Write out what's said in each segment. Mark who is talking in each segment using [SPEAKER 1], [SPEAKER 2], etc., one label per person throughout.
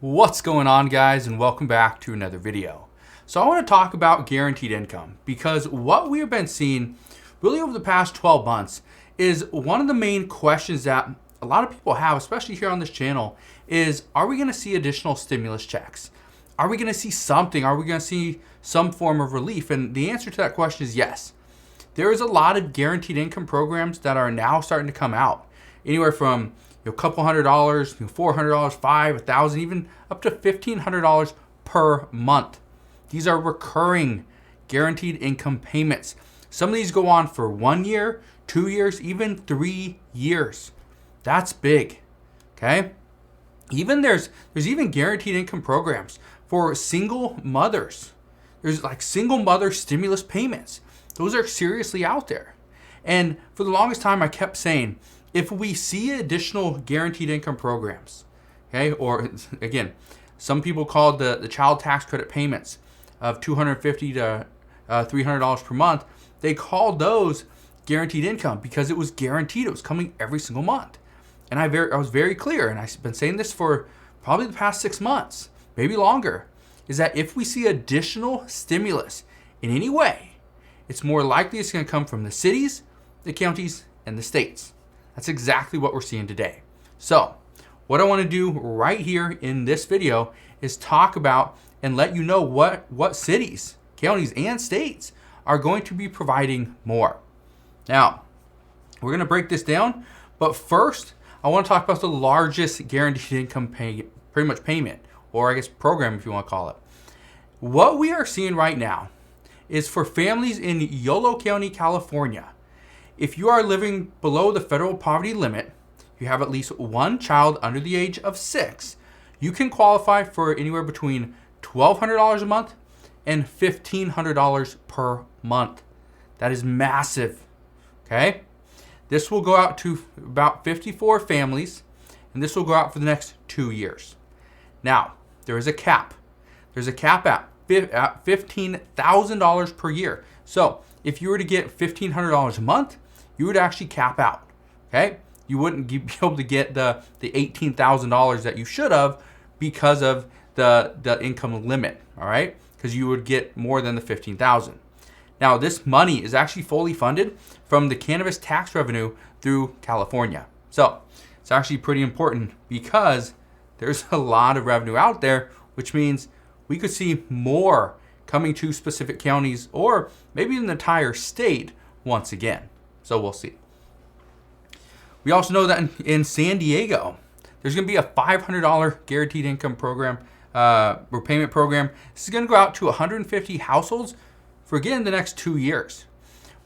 [SPEAKER 1] What's going on, guys, and welcome back to another video. So I want to talk about guaranteed income because what we have been seeing really over the past 12 months is one of the main questions that a lot of people have, especially here on this channel, is are we going to see additional stimulus checks? Are we going to see something? Are we going to see some form of relief? And the answer to that question is yes. There is a lot of guaranteed income programs that are now starting to come out, anywhere from a couple $100, $400, $500, $1,000, even up to $1,500 per month. These are recurring guaranteed income payments. Some of these go on for 1 year, 2 years, even 3 years. That's big. Okay. Even there's even guaranteed income programs for single mothers. There's like single mother stimulus payments. Those are seriously out there. And for the longest time, I kept saying, if we see additional guaranteed income programs, okay, or again, some people call the child tax credit payments of $250 to $300 per month, they called those guaranteed income because it was guaranteed. It was coming every single month. And I was very clear, and I've been saying this for probably the past 6 months, maybe longer, is that if we see additional stimulus in any way, it's more likely it's going to come from the cities, the counties, and the states. That's exactly what we're seeing today. So what I want to do right here in this video is talk about and let you know what cities, counties, and states are going to be providing more. Now, we're going to break this down, but first, I want to talk about the largest guaranteed income pretty much payment, or I guess program if you want to call it. What we are seeing right now is for families in Yolo County, California. If you are living below the federal poverty limit, you have at least one child under the age of 6, you can qualify for anywhere between $1,200 a month and $1,500 per month. That is massive, okay? This will go out to about 54 families, and this will go out for the next 2 years. Now, there is a cap. There's a cap at $15,000 per year. So if you were to get $1,500 a month, you would actually cap out, okay? You wouldn't be able to get the $18,000 that you should have because of the income limit, all right? Because you would get more than the $15,000. Now, this money is actually fully funded from the cannabis tax revenue through California. So it's actually pretty important because there's a lot of revenue out there, which means we could see more coming to specific counties or maybe an entire state once again. So we'll see. We also know that in San Diego, there's going to be a $500 guaranteed income program, repayment program. This is going to go out to 150 households for, again, the next 2 years.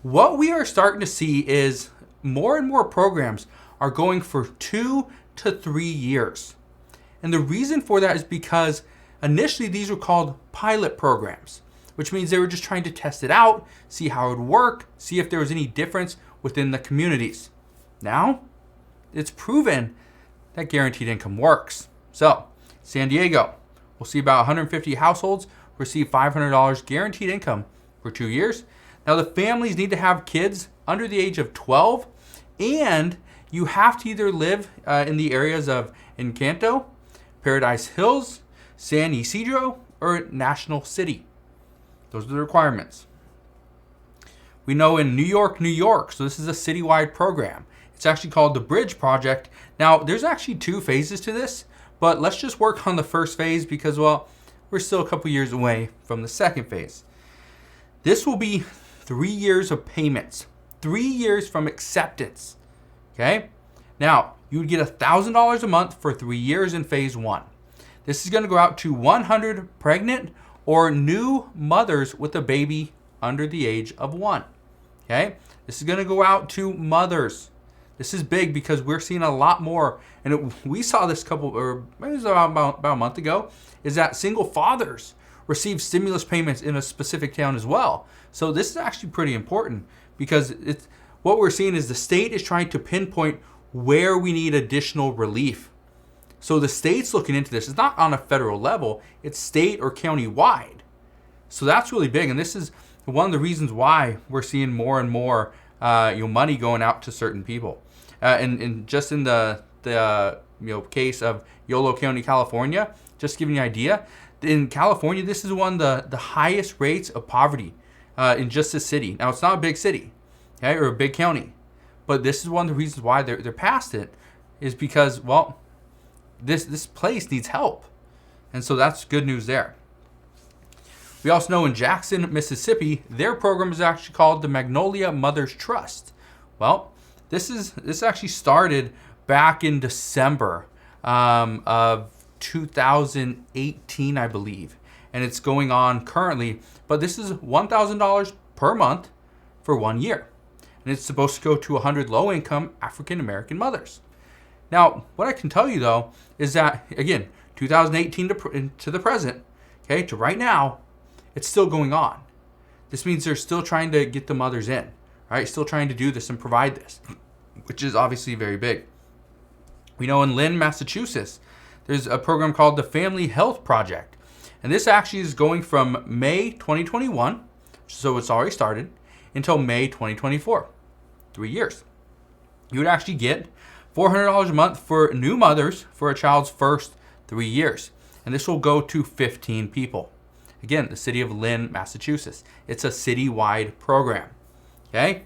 [SPEAKER 1] What we are starting to see is more and more programs are going for 2 to 3 years. And the reason for that is because initially these were called pilot programs, which means they were just trying to test it out, see how it would work, see if there was any difference within the communities. Now, it's proven that guaranteed income works. So, San Diego, we'll see about 150 households receive $500 guaranteed income for 2 years. Now, the families need to have kids under the age of 12, and you have to either live in the areas of Encanto, Paradise Hills, San Ysidro, or National City. Those are the requirements. We know in New York, so this is a citywide program. It's actually called the Bridge Project. Now, there's actually 2 phases to this, but let's just work on the first phase because, well, we're still a couple years away from the second phase. This will be 3 years of payments, 3 years from acceptance, okay? Now, you would get $1,000 a month for 3 years in phase 1. This is going to go out to 100 pregnant or new mothers with a baby under the age of 1. Okay, this is going to go out to mothers. This is big because we're seeing a lot more, and we saw this maybe it was about a month ago, is that single fathers receive stimulus payments in a specific town as well. So this is actually pretty important because what we're seeing is the state is trying to pinpoint where we need additional relief. So the state's looking into this. It's not on a federal level. It's state or county wide. So that's really big, and this is one of the reasons why we're seeing more and more money going out to certain people. And just in the case of Yolo County, California. Just to give you an idea, in California, this is one of the highest rates of poverty in just a city. Now, it's not a big city, okay, or a big county, but this is one of the reasons why they're past it, is because, well, this place needs help. And so that's good news there. We also know in Jackson, Mississippi, their program is actually called the Magnolia Mothers Trust. Well, this actually started back in December of 2018, I believe, and it's going on currently. But this is $1,000 per month for 1 year, and it's supposed to go to 100 low-income African American mothers. Now, what I can tell you though is that, again, 2018 to the present, okay, to right now, it's still going on. This means they're still trying to get the mothers in, right? Still trying to do this and provide this, which is obviously very big. We know in Lynn, Massachusetts, there's a program called the Family Health Project. And this actually is going from May 2021, so it's already started, until May 2024, 3 years. You would actually get $400 a month for new mothers for a child's first 3 years. And this will go to 15 people. Again, the city of Lynn, Massachusetts. It's a citywide program. Okay?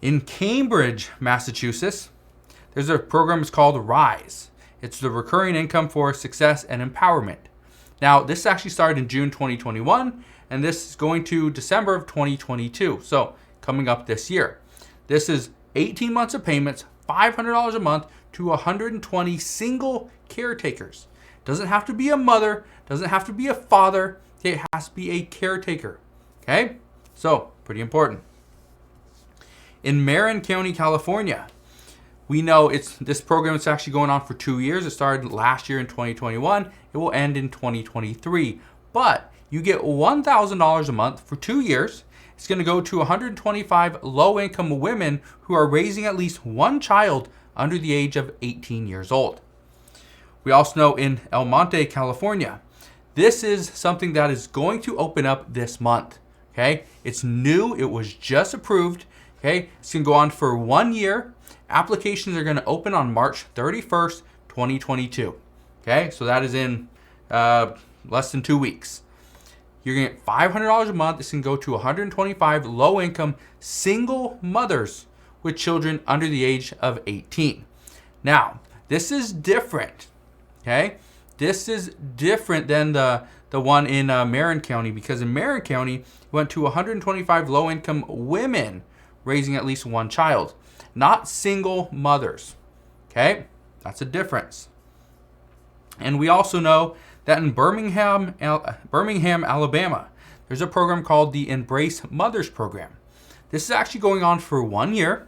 [SPEAKER 1] In Cambridge, Massachusetts, there's a program that's called RISE. It's the Recurring Income for Success and Empowerment. Now, this actually started in June 2021, and this is going to December of 2022. So, coming up this year. This is 18 months of payments, $500 a month to 120 single caretakers. Doesn't have to be a mother, doesn't have to be a father. It has to be a caretaker. Okay? So, pretty important. In Marin County, California, we know this program is actually going on for 2 years. It started last year in 2021. It will end in 2023. But you get $1,000 a month for 2 years. It's going to go to 125 low-income women who are raising at least one child under the age of 18 years old. We also know in El Monte, California, this is something that is going to open up this month. Okay? It's new. It was just approved. Okay? It's going to go on for 1 year. Applications are going to open on March 31st, 2022. Okay? So that is in less than 2 weeks. You're going to get $500 a month. This can go to 125 low-income single mothers with children under the age of 18. Now, this is different. Okay? This is different than the one in Marin County, because in Marin County, it went to 125 low-income women raising at least one child, not single mothers. Okay? That's a difference. And we also know that in Birmingham, Alabama, there's a program called the Embrace Mothers Program. This is actually going on for 1 year.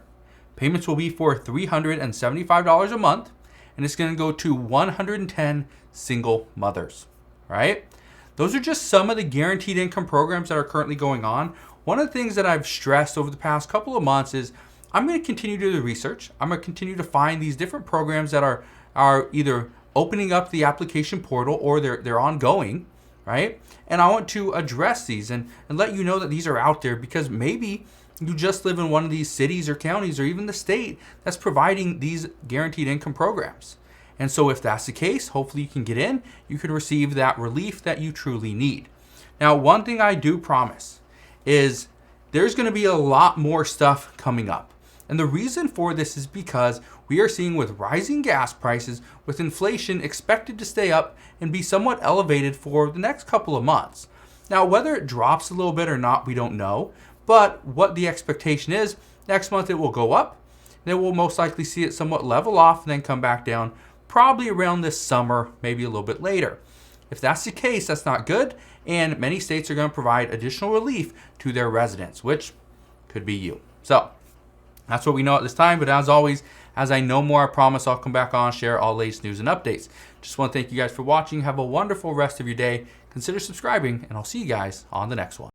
[SPEAKER 1] Payments will be for $375 a month, and it's going to go to 110 single mothers, right? Those are just some of the guaranteed income programs that are currently going on. One of the things that I've stressed over the past couple of months is I'm going to continue to do the research. I'm going to continue to find these different programs that are either opening up the application portal or they're ongoing, right? And I want to address these and let you know that these are out there, because maybe you just live in one of these cities or counties or even the state that's providing these guaranteed income programs. And so if that's the case, hopefully you can get in, you can receive that relief that you truly need. Now, one thing I do promise is there's going to be a lot more stuff coming up. And the reason for this is because we are seeing, with rising gas prices, with inflation expected to stay up and be somewhat elevated for the next couple of months. Now, whether it drops a little bit or not, we don't know. But what the expectation is, next month it will go up. Then we'll most likely see it somewhat level off and then come back down, probably around this summer, maybe a little bit later. If that's the case, that's not good. And many states are going to provide additional relief to their residents, which could be you. So that's what we know at this time. But as always, as I know more, I promise I'll come back on, share all latest news and updates. Just want to thank you guys for watching. Have a wonderful rest of your day. Consider subscribing, and I'll see you guys on the next one.